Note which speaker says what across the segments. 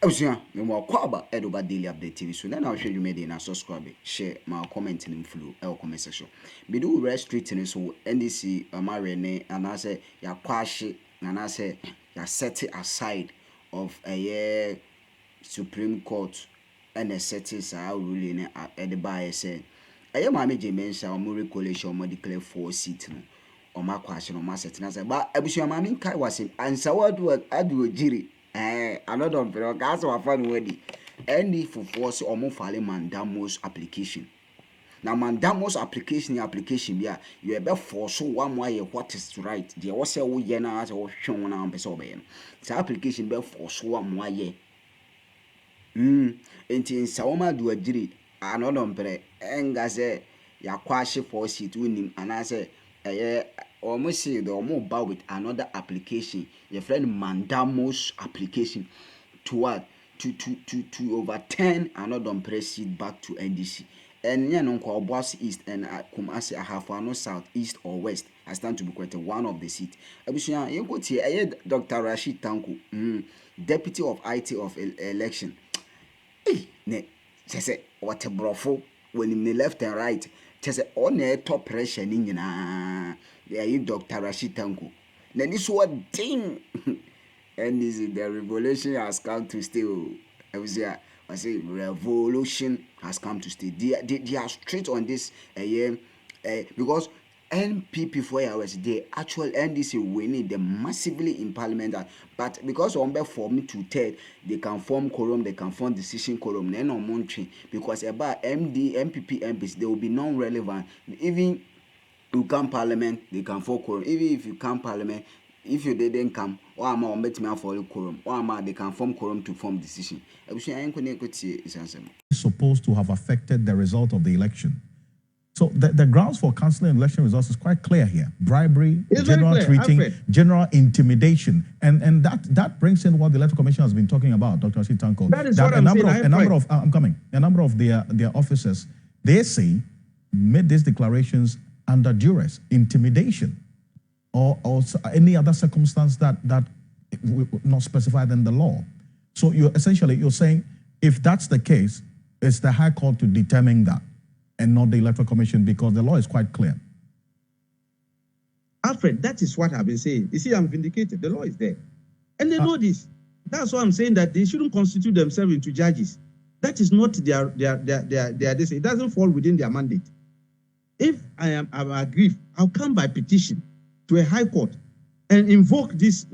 Speaker 1: Osia, me mo kwaba Edoba Daily Update TV. So now I'll show you made in subscribe, share my comment in flow comment section. Be do restrict so NDC marine and I say ya kwashi and I say ya set it aside of a year Supreme Court and a set it ruling at the buyer say a year mammy Jamesa or Recollation or declare 4 seats no or my question or my setting as but I wish your mammy Kai was in answer what I do jiri. Another Dompreh gas wa fan wedi any for force or more file Mandamus application. Now Mandamus application bia you be force one way what is right. There was a wo ye na as wo hwe na am pese obey. So application be force one way. Enti nsawoma do agiri another Dompreh enga say ya kwashe for seat winim anase almost say the almost bow with another application. Your friend Mandamus application to what? To overturn another Dompreh seat back to NDC. And yeah, no Boss East and Kumasi Ahafano South, East or West. I stand to be quite one of the seat. Abusia, you go to Dr. Rashid Tanko, Deputy of IT of Election. Ne, say what a brofo when in the left and right. Just on a top pressure in there Dr. Rashid Tanko. Then this what thing and this the revolution has come to stay. I say revolution has come to stay. They are straight on this because NPP 4 hours they actual NDC winning them massively in parliament, but because on for me to tell they can form quorum, they can form decision quorum, then on monitoring because about MPP MPs they will be non-relevant. Even you come parliament, they can form quorum. Even if you come parliament, if you didn't come, or am on bet me for quorum, or am they can form quorum to form decision.
Speaker 2: Supposed to have affected the result of the election. So the grounds for cancelling election results is quite clear here. Bribery, general treating, general intimidation. And that brings in what the Electoral Commission has been talking about, Dr. Rashid Tanko.
Speaker 3: That is what I'm saying.
Speaker 2: A number of their officers, they say, made these declarations under duress, intimidation, or any other circumstance that not specified in the law. So you're saying, if that's the case, it's the High Court to determine that, and not the Electoral Commission, because the law is quite clear.
Speaker 3: Alfred, that is what I've been saying. You see, I'm vindicated. The law is there. And they know this. That's why I'm saying that they shouldn't constitute themselves into judges. That is not their it doesn't fall within their mandate. If I'm aggrieved, I'll come by petition to a high court and invoke this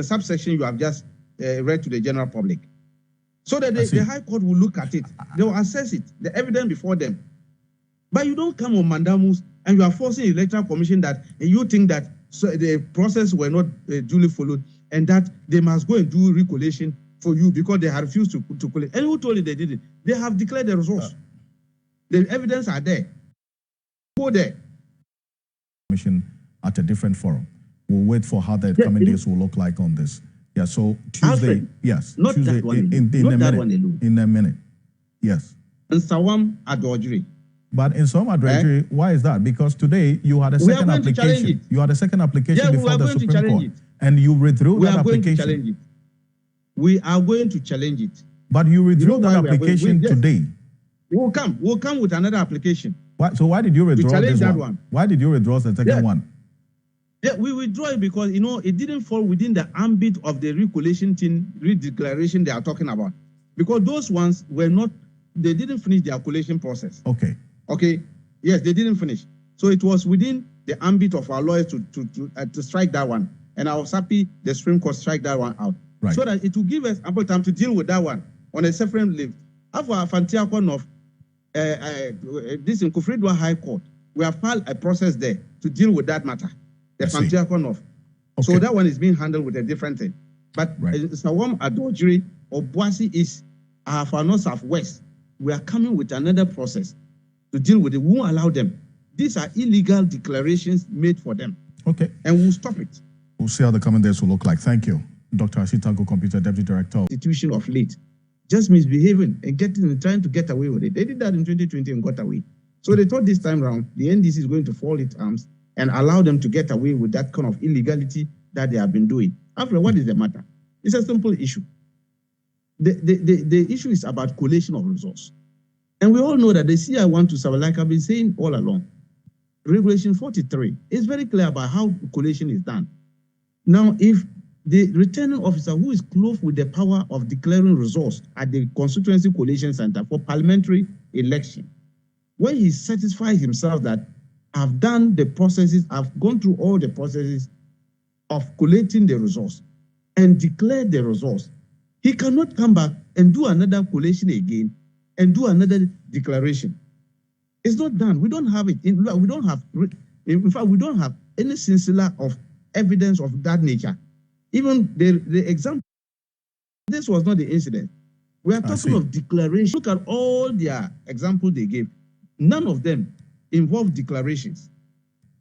Speaker 3: subsection you have just read to the general public. So that the high court will look at it. They will assess it, the evidence before them. But you don't come on Mandamus and you are forcing the Electoral Commission that you think that the process were not duly followed and that they must go and do recollation for you because they have refused to collect. And who told you they did it? They have declared the results. The evidence are there. Go there.
Speaker 2: Commission at a different forum. We'll wait for how the coming days will look like on this. Yeah, so Tuesday, Alfred,
Speaker 3: yes. Not
Speaker 2: Tuesday,
Speaker 3: that one
Speaker 2: in a minute. Yes.
Speaker 3: And Sawam Adwajiri.
Speaker 2: But in some advisory, why is that? Because today you had a second application. You had a second application before the Supreme Court. And you withdrew that application.
Speaker 3: We are going to challenge it.
Speaker 2: But you withdrew that application today.
Speaker 3: We'll come with another application.
Speaker 2: So why did you withdraw this
Speaker 3: one?
Speaker 2: Why did you withdraw the second one?
Speaker 3: Yeah, we withdraw it because, it didn't fall within the ambit of the recollation redeclaration they are talking about. Because those ones they didn't finish the collation process. Okay. Yes, they didn't finish. So it was within the ambit of our lawyers to strike that one. And I was happy the Supreme Court strike that one out.
Speaker 2: Right.
Speaker 3: So that it will give us ample time to deal with that one on a separate leave. After a Fantiakon of this in Kufridwa High Court, we have filed a process there to deal with that matter. The Fantiakon of. Okay. So that one is being handled with a different thing. But Sawam Adwajiri or Boise East, Ahafano Southwest, we are coming with another process to deal with it. We won't allow them. These are illegal declarations made for them.
Speaker 2: Okay.
Speaker 3: And we'll stop it.
Speaker 2: We'll see how the coming days will look like. Thank you. Dr. Rashid Tanko, Computer Deputy Director.
Speaker 3: Institution of late, just misbehaving and trying to get away with it. They did that in 2020 and got away. So they thought this time around, the NDC is going to fall its arms and allow them to get away with that kind of illegality that they have been doing. After what is the matter? It's a simple issue. the issue is about collation of resource. And we all know that the CI want to serve, like I've been saying all along. Regulation 43 is very clear about how collation is done. Now, if the returning officer who is clothed with the power of declaring resource at the constituency collation center for parliamentary election, when he satisfies himself that I've done the processes, I've gone through all the processes of collating the resource and declare the resource, he cannot come back and do another collation again and do another declaration. It's not done. We don't have it. In fact, we don't have any sincere of evidence of that nature. Even the example, this was not the incident. We are talking of declaration. Look at all their examples they gave. None of them involved declarations.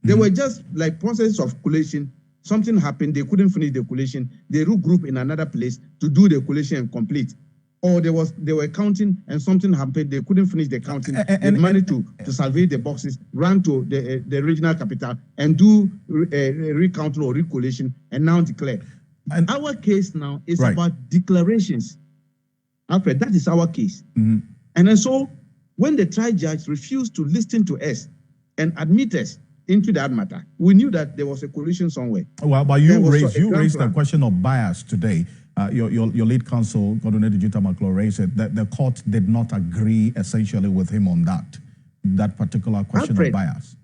Speaker 3: They were just like process of collation. Something happened, they couldn't finish the collation. They regroup in another place to do the collation and complete. Or they were counting and something happened, they couldn't finish the counting. They managed to survey the boxes, run to the regional capital and do recounting or recollation and now declare. And our case now is about declarations. Alfred, that is our case. And then so when the trial judge refused to listen to us and admit us into that matter, we knew that there was a collision somewhere.
Speaker 2: Well, but you raised the question of bias today. Your lead counsel, Coordinator Juta McClure, said that the court did not agree essentially with him on that particular question of bias.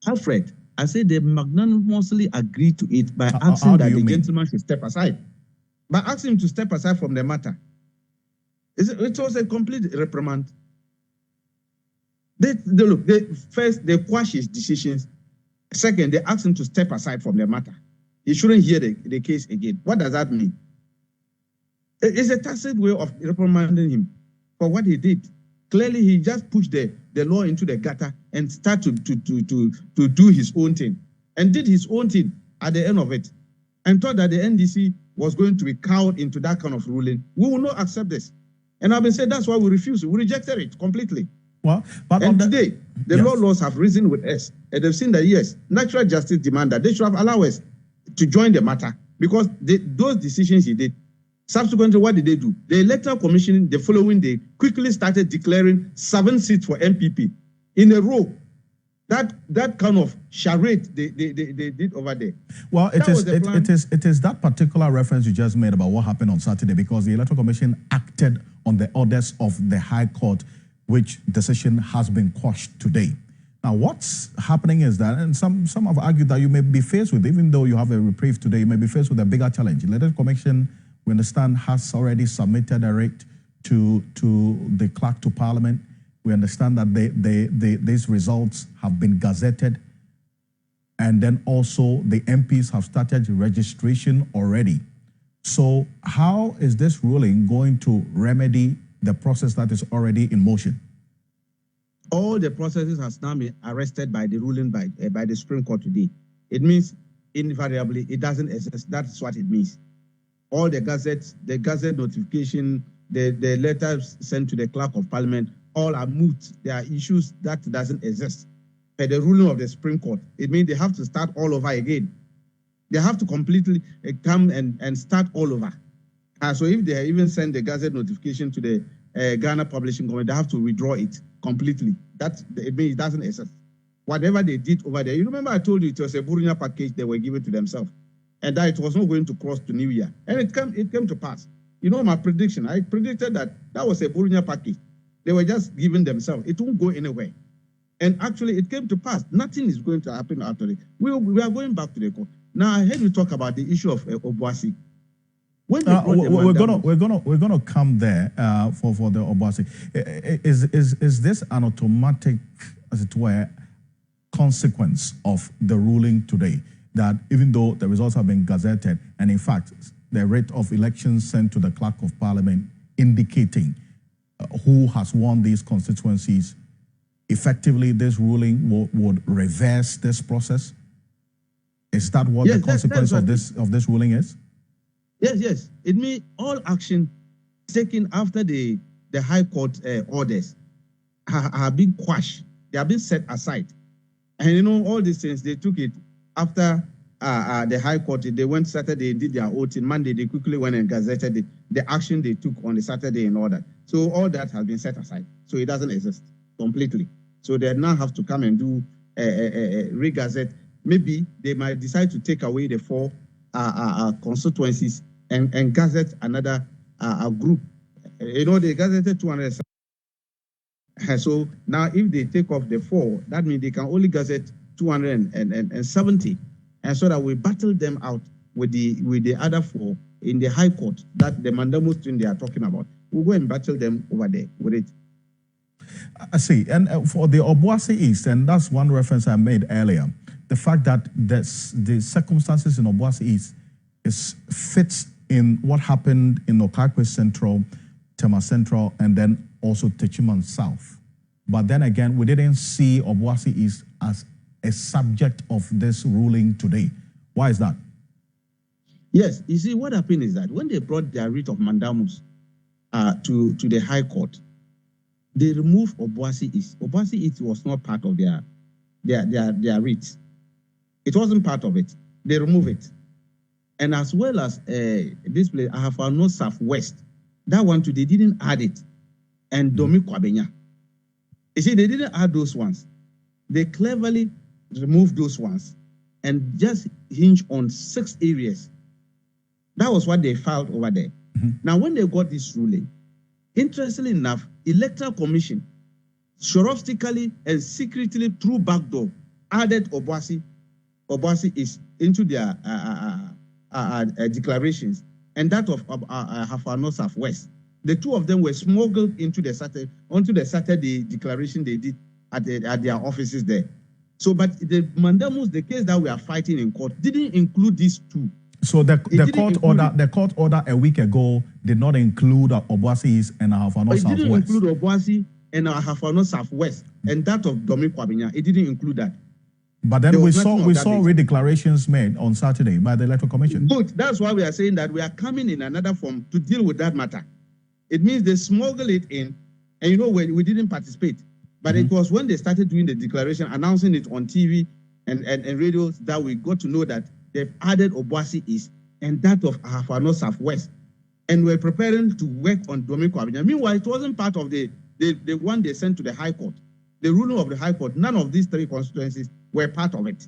Speaker 3: Alfred, I said they magnanimously agreed to it by asking that the gentleman should step aside. By asking him to step aside from the matter. It was a complete reprimand. First, they quash his decisions. Second, they asked him to step aside from the matter. He shouldn't hear the case again. What does that mean? It's a tacit way of reprimanding him for what he did. Clearly, he just pushed the law into the gutter and started to do his own thing. And did his own thing at the end of it. And thought that the NDC was going to be cowed into that kind of ruling. We will not accept this. And I've been saying that's why we refuse it. We rejected it completely.
Speaker 2: Well, but
Speaker 3: and today, the laws have risen with us. And they've seen that, yes, natural justice demand that they should have allowed us to join the matter because those decisions he did. Subsequently, what did they do? The Electoral Commission, the following day, quickly started declaring 7 seats for MPP in a row. That kind of charade they did over there.
Speaker 2: Well, it is that particular reference you just made about what happened on Saturday because the Electoral Commission acted on the orders of the High Court, which decision has been quashed today. Now, what's happening is that, and some have argued that you may be faced with, even though you have a reprieve today, you may be faced with a bigger challenge. The Electoral Commission, we understand, has already submitted a writ to the clerk to Parliament. We understand that these results have been gazetted. And then also the MPs have started registration already. So how is this ruling going to remedy the process that is already in motion?
Speaker 3: All the processes has now been arrested by the ruling by the Supreme Court today. It means invariably it doesn't exist. That's what it means. All the gazette notification, the letters sent to the clerk of Parliament, all are moot. There are issues that doesn't exist. By the ruling of the Supreme Court, it means they have to start all over again. They have to completely come and start all over. So if they even send the gazette notification to the Ghana Publishing Company, they have to withdraw it completely. It means it doesn't exist. Whatever they did over there, you remember I told you it was a Burunya package they were giving to themselves, and that it was not going to cross to New Year, and it came to pass. You know my prediction. I predicted that was a Burunya package. They were just giving themselves. It won't go anywhere. And actually, it came to pass. Nothing is going to happen after it. We are going back to the court. Now, I heard you talk about the issue of Obuasi.
Speaker 2: We're gonna come there for the Obuasi. Is this an automatic, as it were, consequence of the ruling today? That even though the results have been gazetted, and in fact, the rate of elections sent to the clerk of Parliament indicating who has won these constituencies, effectively this ruling would reverse this process? Is that what the consequence of this ruling is?
Speaker 3: Yes. It means all action taken after the High Court orders have been quashed. They have been set aside. And you know, all these things, they took it after the High Court, they went Saturday, did their oath. In Monday, they quickly went and gazetted the action they took on the Saturday and all that. So all that has been set aside. So it doesn't exist completely. So they now have to come and do re-gazette. Maybe they might decide to take away the 4 constituencies and gazette another group. They gazetted 200. So now if they take off the 4, that means they can only gazette 270. And so that we battle them out with the other 4 in the High Court, that the Mandamus thing they are talking about. We'll go and battle them over there with it.
Speaker 2: I see. And for the Obuasi East, and that's one reference I made earlier, the fact that the circumstances in Obuasi East fits in what happened in Okakwe Central, Tema Central, and then also Techiman South. But then again, we didn't see Obuasi East as a subject of this ruling today. Why is that?
Speaker 3: Yes, you see, what happened is that when they brought their writ of Mandamus to the High Court, they removed Obuasi East. Obuasi East was not part of their writ. It wasn't part of it. They removed it. And as well as this place, I have found no Southwest. That one too, they didn't add it. And Domi Kwabenya. You see, they didn't add those ones. They cleverly removed those ones and just hinge on 6 areas. That was what they filed over there. Now, when they got this ruling, interestingly enough, Electoral Commission, surreptitiously and secretly through backdoor, added Obuasi East into their declarations, and that of Hafano Southwest. The 2 of them were smuggled onto the Saturday declaration they did at their offices there. So, but the Mandamus, the case that we are fighting in court, didn't include these 2.
Speaker 2: So the court order a week ago did not include Obuasi East and Ahafano Southwest. It didn't
Speaker 3: include Obuasi and Ahafano Southwest, and that of Domi Kwabenya. It didn't include that.
Speaker 2: But then we saw re-declarations made on Saturday by the Electoral Commission.
Speaker 3: Good. That's why we are saying that we are coming in another form to deal with that matter. It means they smuggle it in, and we didn't participate. But it was when they started doing the declaration, announcing it on TV and radio, that we got to know that they've added Obuasi East and that of Ahafano Southwest. And we're preparing to work on Domi Kwabenya. Meanwhile, it wasn't part of the one they sent to the High Court. The ruling of the High Court, none of these 3 constituencies were part of it.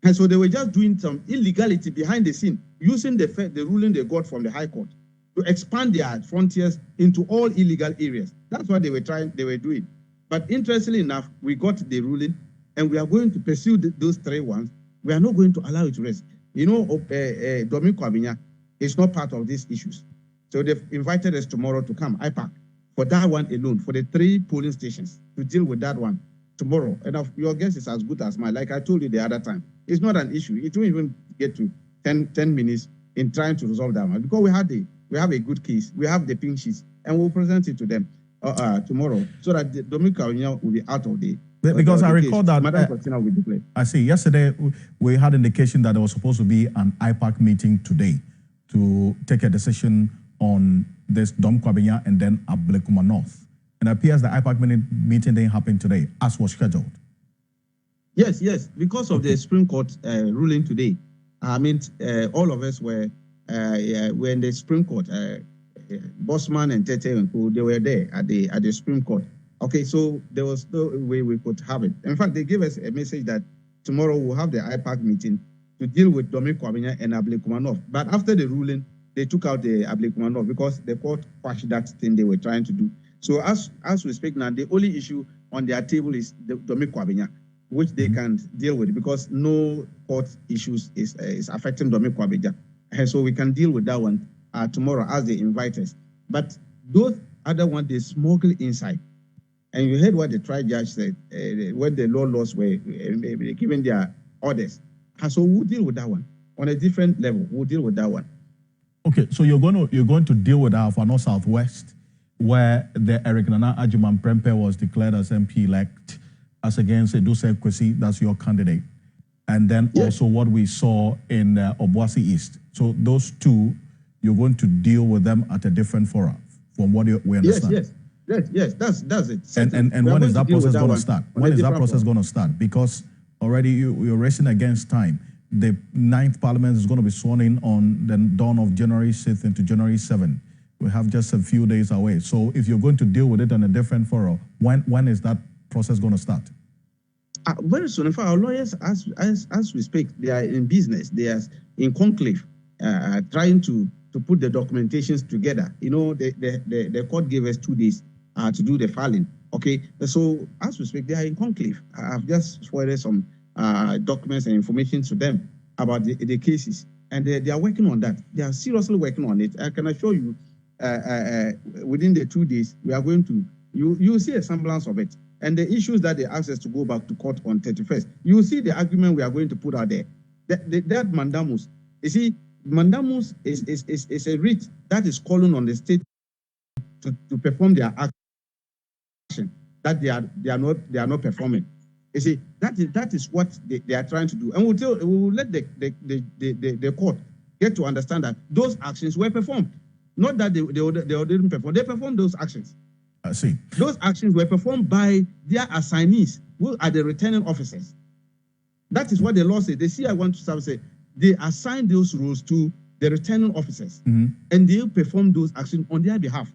Speaker 3: And so they were just doing some illegality behind the scene, using the ruling they got from the High Court to expand their frontiers into all illegal areas. That's what they were doing. But interestingly enough, we got the ruling, and we are going to pursue those 3 ones. We are not going to allow it to rest. Domi Kwabenya is not part of these issues. So they've invited us tomorrow to come, IPAC, for that one alone, for the 3 polling stations, to deal with that one tomorrow. And your guess is as good as mine. Like I told you the other time, it's not an issue. It won't even get to 10 minutes in trying to resolve that one, because we have a good case. We have the pink sheets, and we'll present it to them tomorrow, so that the Domi Kwabenya will be out of the.
Speaker 2: Because I recall that I see yesterday we had indication that there was supposed to be an IPAC meeting today to take a decision on this Dom Kwabenya and then Ablekuma North. And it appears the IPAC meeting didn't happen today, as was scheduled.
Speaker 3: Yes, because of the Supreme Court ruling today. I mean, all of us were in the Supreme Court. Bossman and Tete and Co, they were there at the Supreme Court. Okay, so there was no way we could have it. In fact, they gave us a message that tomorrow we'll have the IPAC meeting to deal with Domi Kwabenya and Ablekuma North. But after the ruling, they took out the Ablekuma North because the court quashed that thing they were trying to do. So as we speak now, the only issue on their table is the Domi Kwabenya, which they can deal with because no court issues is affecting Domi Kwabenya. And so we can deal with that one tomorrow as they invite us. But those other ones, they smuggle inside. And you heard what the trial judge said when the laws were given their orders. And so we'll deal with that one on a different level. We'll deal with that one.
Speaker 2: Okay, so you're going to deal with Ahafano Southwest, where the Eric Nana Ajuman Prempeh was declared as MP elect as against Eduse Kesi. That's your candidate. And then also what we saw in Obuasi East. So those 2, you're going to deal with them at a different forum, from what we understand.
Speaker 3: Yes, that's it.
Speaker 2: And when is that process going to start? When is that process going to start? Because already you're racing against time. the 9th Parliament is going to be sworn in on the dawn of January 6th into January 7th. We have just a few days away. So if you're going to deal with it on a different forum, when is that process going to start?
Speaker 3: Very soon. In fact, our lawyers, as we speak, they are in business. They are in conclave, trying to put the documentations together. You know, the court gave us 2 days to do the filing. Okay, so as we speak, they are in conclave. I've just forwarded some documents and information to them about the cases, and they are working on that. They are seriously working on it. I can assure you, within the 2 days, we are going to, you see a semblance of it. And the issues that they asked us to go back to court on 31st, you will see the argument we are going to put out there. That Mandamus, you see, Mandamus is a writ that is calling on the state to perform their action that they are not performing. You see, that is what they are trying to do, and we will let the court get to understand that those actions were performed, not that they didn't perform. They performed those actions.
Speaker 2: I see.
Speaker 3: Those actions were performed by their assignees, who are the returning officers. That is what the law says. The CI want to say they assign those roles to the returning officers, and they perform those actions on their behalf.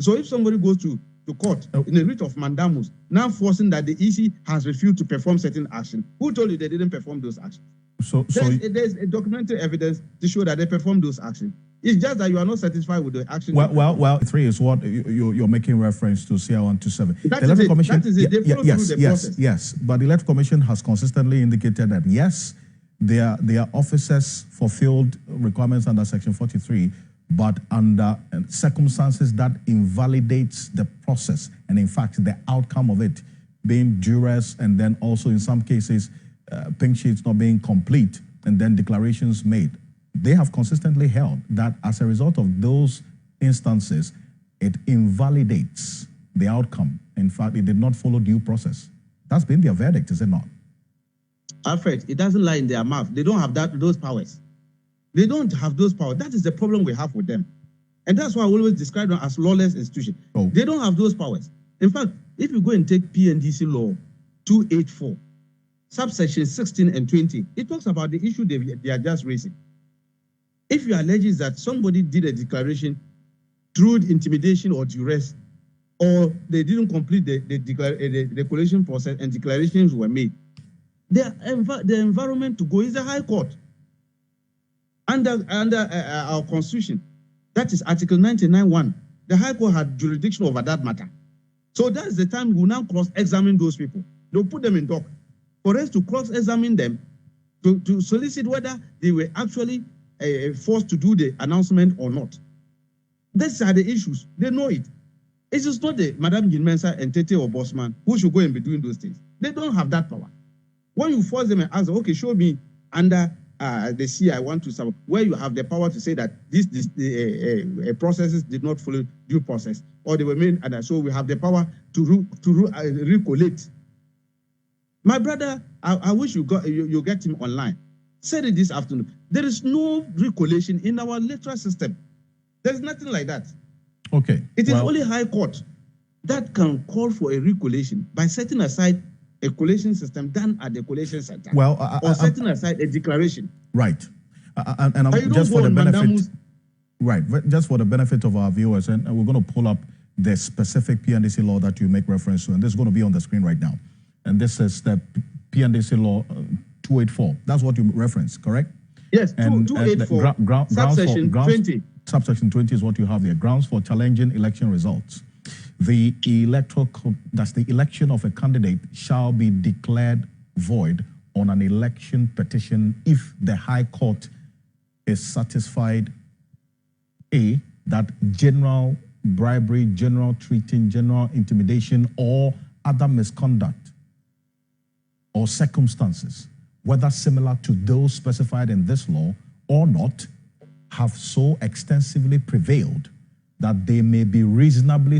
Speaker 3: So if somebody goes to court in a writ of Mandamus, now forcing that the EC has refused to perform certain action, who told you they didn't perform those actions? So there's a documentary evidence to show that they performed those actions. It's just that you are not satisfied with the action.
Speaker 2: Well, 3 is what you're making reference to, CI 127.
Speaker 3: That is it. They follow through the process.
Speaker 2: Yes. But the Electoral Commission has consistently indicated that, yes, their officers fulfilled requirements under Section 43, but under circumstances that invalidates the process, and in fact, the outcome of it being duress, and then also in some cases, pink sheets not being complete, and then declarations made. They have consistently held that as a result of those instances, it invalidates the outcome. In fact, it did not follow due process. That's been their verdict, is it not?
Speaker 3: Alfred, it doesn't lie in their mouth. They don't have those powers. They don't have those powers. That is the problem we have with them. And that's why I always describe them as lawless institutions.
Speaker 2: Oh.
Speaker 3: They don't have those powers. In fact, if you go and take NDC law 284, subsection 16 and 20, it talks about the issue they are just raising. If you allege that somebody did a declaration through intimidation or duress, or they didn't complete the declaration process and declarations were made, the environment to go is the High Court. Under our Constitution, that is Article 99(1), the High Court had jurisdiction over that matter. So that's the time we now cross-examine those people. They'll put them in dock. For us to cross-examine them, to solicit whether they were actually forced to do the announcement or not. These are the issues. They know it. It is not the Madam Ginmensa and Tete or Bossman who should go and be doing those things. They don't have that power. When you force them and ask them, okay, show me under the CI 127 where you have the power to say that the processes did not follow due process, or they were made, and so we have the power to recollate. My brother, I wish you get him online. Said it this afternoon. There is no recollation in our electoral system. There is nothing like that.
Speaker 2: Okay.
Speaker 3: It is only High Court that can call for a recollation by setting aside a collation system done at the collation center. Or setting aside a declaration.
Speaker 2: Right. And I'm just for the benefit. Right. Just for the benefit of our viewers, and we're going to pull up the specific PNDC law that you make reference to, and this is going to be on the screen right now. And this is the PNDC law 284. That's what you reference, correct?
Speaker 3: Yes, 284, subsection 20.
Speaker 2: Subsection 20 is what you have there. Grounds for challenging election results. The election of a candidate shall be declared void on an election petition if the High Court is satisfied, A, that general bribery, general treating, general intimidation, or other misconduct or circumstances, whether similar to those specified in this law or not, have so extensively prevailed that they may be reasonably